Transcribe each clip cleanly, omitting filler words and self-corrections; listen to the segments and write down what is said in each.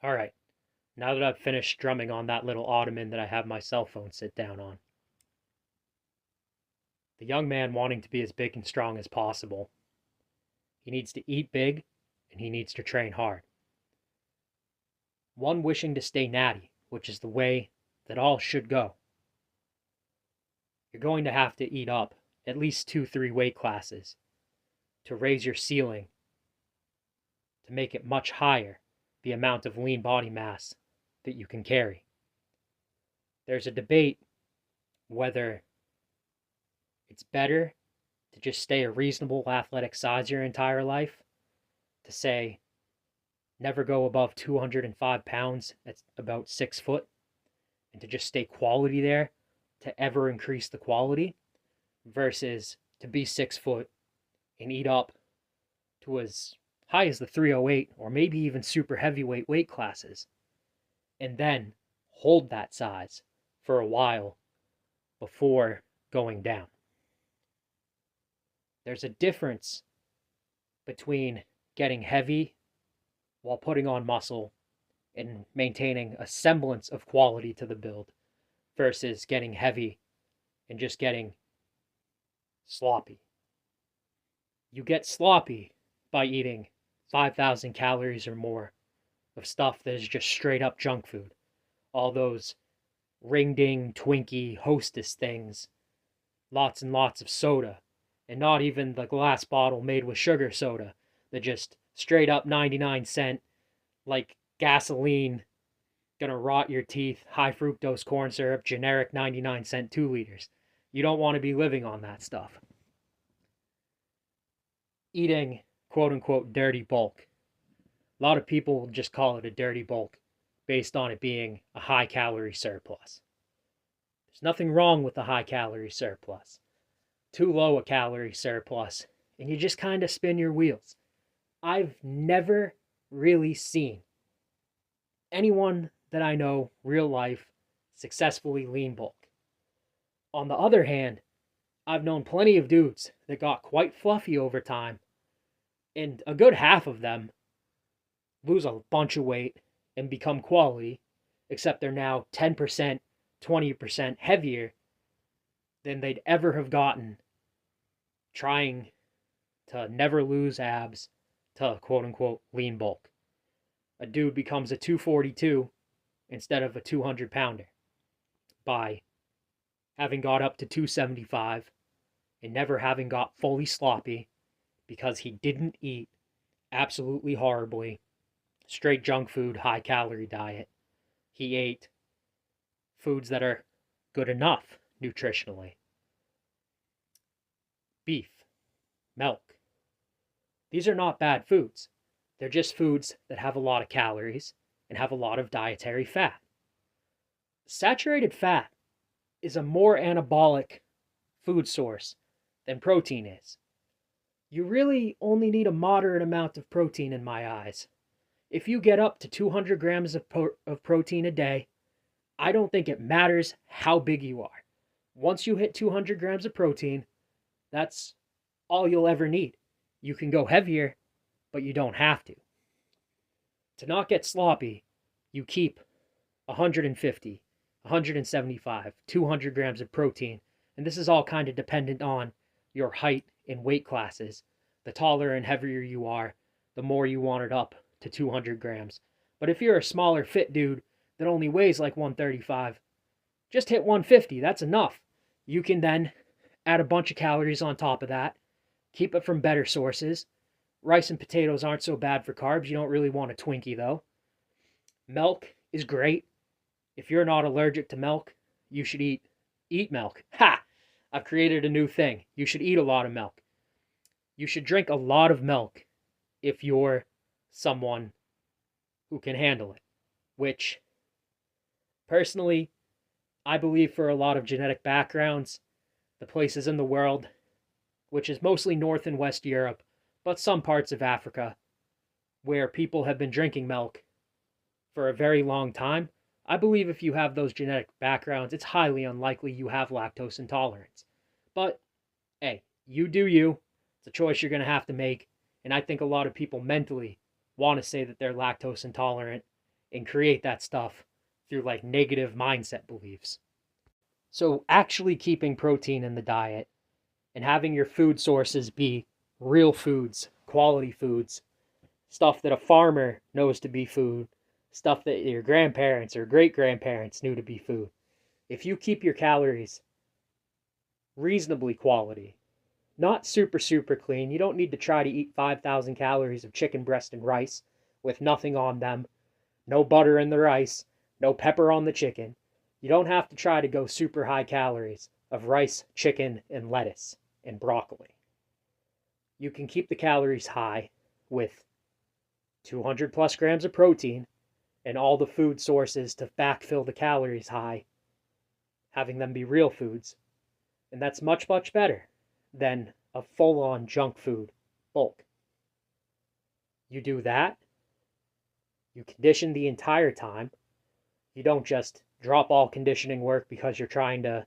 All right, now that I've finished drumming on that little ottoman that I have my cell phone sit down on, the young man wanting to be as big and strong as possible, he needs to eat big and he needs to train hard. One wishing to stay natty, which is the way that all should go, you're going to have to eat up at least 2, 3 weight classes to raise your ceiling to make it much higher the amount of lean body mass that you can carry. There's a debate whether it's better to just stay a reasonable athletic size your entire life, to say never go above 205 pounds, that's about 6 foot, and to just stay quality there to ever increase the quality, versus to be 6 foot and eat up to as high as the 308 or maybe even super heavyweight weight classes, and then hold that size for a while before going down. There's a difference between getting heavy while putting on muscle and maintaining a semblance of quality to the build versus getting heavy and just getting sloppy. You get sloppy by eating 5,000 calories or more of stuff that is just straight up junk food. All those ring ding, Twinkie, Hostess things, lots and lots of soda, and not even the glass bottle made with sugar soda, that just straight up 99-cent, like gasoline, gonna rot your teeth, high fructose corn syrup, generic 99-cent 2 liters. You don't want to be living on that stuff. Eating quote unquote dirty bulk. A lot of people just call it a dirty bulk based on it being a high calorie surplus. There's nothing wrong with the high calorie surplus. Too low a calorie surplus, and you just kind of spin your wheels. I've never really seen anyone that I know, real life, successfully lean bulk. On the other hand, I've known plenty of dudes that got quite fluffy over time, and a good half of them lose a bunch of weight and become quality, except they're now 10%, 20% heavier than they'd ever have gotten trying to never lose abs to quote unquote lean bulk. A dude becomes a 242 instead of a 200 pounder by having got up to 275 and never having got fully sloppy because he didn't eat absolutely horribly straight junk food, high calorie diet. He ate foods that are good enough nutritionally. Beef, milk. These are not bad foods. They're just foods that have a lot of calories and have a lot of dietary fat. Saturated fat is a more anabolic food source than protein is. You really only need a moderate amount of protein in my eyes. If you get up to 200 grams of protein a day, I don't think it matters how big you are. Once you hit 200 grams of protein, that's all you'll ever need. You can go heavier, but you don't have to. To not get sloppy, you keep 150, 175, 200 grams of protein, and this is all kind of dependent on your height and weight classes. The taller and heavier you are, the more you want it up to 200 grams. But if you're a smaller, fit dude that only weighs like 135, just hit 150. That's enough. You can then add a bunch of calories on top of that. Keep it from better sources. Rice and potatoes aren't so bad for carbs. You don't really want a Twinkie, though. Milk is great. If you're not allergic to milk, you should eat milk. Ha! I've created a new thing. You should eat a lot of milk. You should drink a lot of milk if you're someone who can handle it, which, personally, I believe for a lot of genetic backgrounds, the places in the world, which is mostly North and West Europe, but some parts of Africa, where people have been drinking milk for a very long time, I believe if you have those genetic backgrounds, it's highly unlikely you have lactose intolerance. But, hey, you do you. It's a choice you're going to have to make. And I think a lot of people mentally want to say that they're lactose intolerant and create that stuff through like negative mindset beliefs. So, actually keeping protein in the diet and having your food sources be real foods, quality foods, stuff that a farmer knows to be food, stuff that your grandparents or great grandparents knew to be food. If you keep your calories reasonably quality, not super, super clean, you don't need to try to eat 5,000 calories of chicken breast and rice with nothing on them, no butter in the rice, no pepper on the chicken. You don't have to try to go super high calories of rice, chicken, and lettuce and broccoli. You can keep the calories high with 200 plus grams of protein and all the food sources to backfill the calories high, having them be real foods. And that's much, much better than a full-on junk food bulk. You do that, you condition the entire time. You don't just drop all conditioning work because you're trying to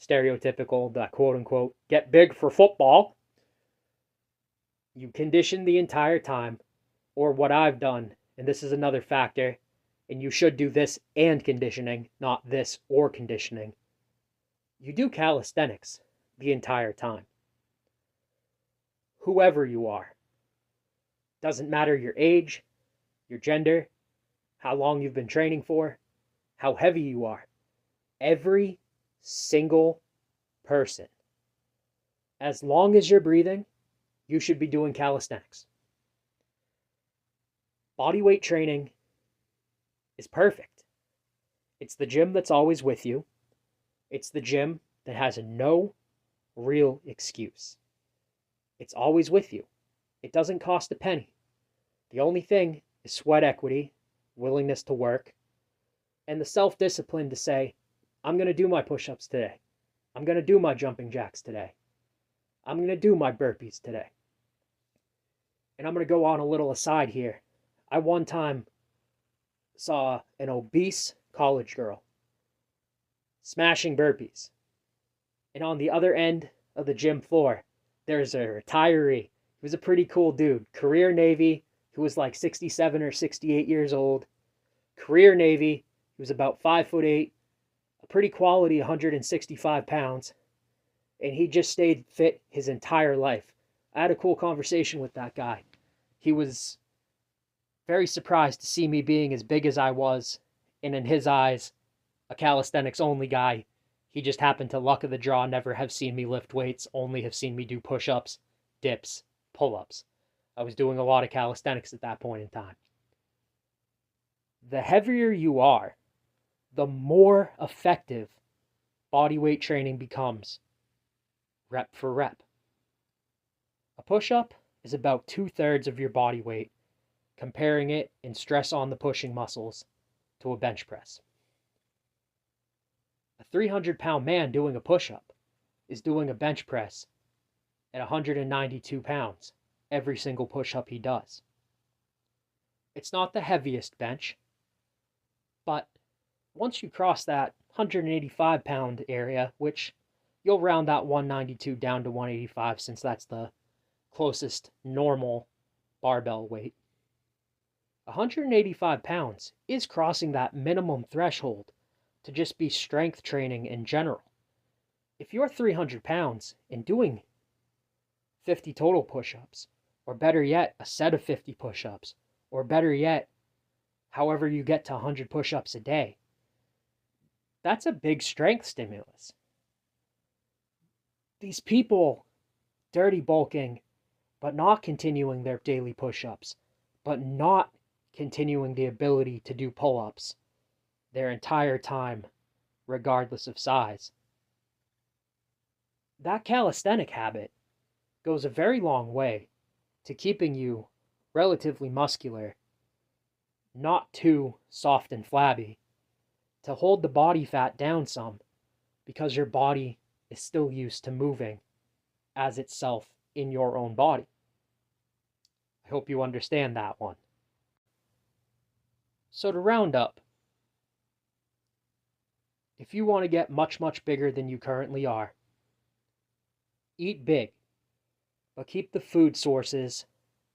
stereotypical, the quote-unquote, get big for football. You condition the entire time, or what I've done, and this is another factor, and you should do this and conditioning, not this or conditioning. You do calisthenics the entire time. Whoever you are. Doesn't matter your age, your gender, how long you've been training for, how heavy you are. Every single person, as long as you're breathing, you should be doing calisthenics. Bodyweight training is perfect. It's the gym that's always with you. It's the gym that has no real excuse. It's always with you. It doesn't cost a penny. The only thing is sweat equity, willingness to work, and the self-discipline to say, I'm going to do my push-ups today. I'm going to do my jumping jacks today. I'm going to do my burpees today. And I'm going to go on a little aside here. I one time saw an obese college girl smashing burpees. And on the other end of the gym floor, there's a retiree. He was a pretty cool dude. Career Navy. He was like 67 or 68 years old. Career Navy. He was about 5'8", a pretty quality 165 pounds. And he just stayed fit his entire life. I had a cool conversation with that guy. He was very surprised to see me being as big as I was. And in his eyes, a calisthenics only guy. He just happened to luck of the draw, never have seen me lift weights, only have seen me do push-ups, dips, pull-ups. I was doing a lot of calisthenics at that point in time. The heavier you are, the more effective bodyweight training becomes, rep for rep. A push-up is about 2/3 of your body weight, comparing it in stress on the pushing muscles to a bench press. A 300-pound man doing a push-up is doing a bench press at 192 pounds every single push-up he does. It's not the heaviest bench, but once you cross that 185-pound area, which you'll round that 192 down to 185 since that's the closest normal barbell weight, 185 pounds is crossing that minimum threshold to just be strength training in general. If you're 300 pounds and doing 50 total push-ups, or better yet, a set of 50 push-ups, or better yet, however you get to 100 push-ups a day, that's a big strength stimulus. These people dirty bulking, but not continuing their daily push-ups, but not continuing the ability to do pull-ups their entire time, regardless of size. That calisthenic habit goes a very long way to keeping you relatively muscular, not too soft and flabby, to hold the body fat down some, because your body is still used to moving as itself in your own body. I hope you understand that one. So to round up, if you want to get much, much bigger than you currently are, eat big, but keep the food sources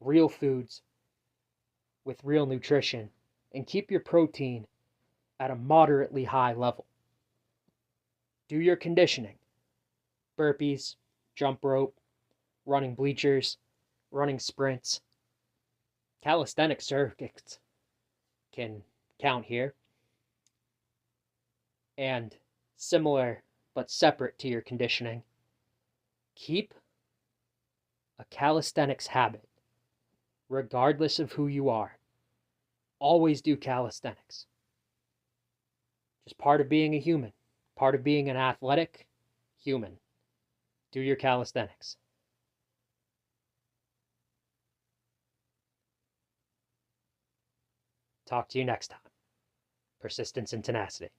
real foods with real nutrition and keep your protein at a moderately high level. Do your conditioning: burpees, jump rope, running bleachers, running sprints. Calisthenic circuits can count here. And similar but separate to your conditioning, keep a calisthenics habit, regardless of who you are. Always do calisthenics. Just part of being a human, part of being an athletic human. Do your calisthenics. Talk to you next time. Persistence and tenacity.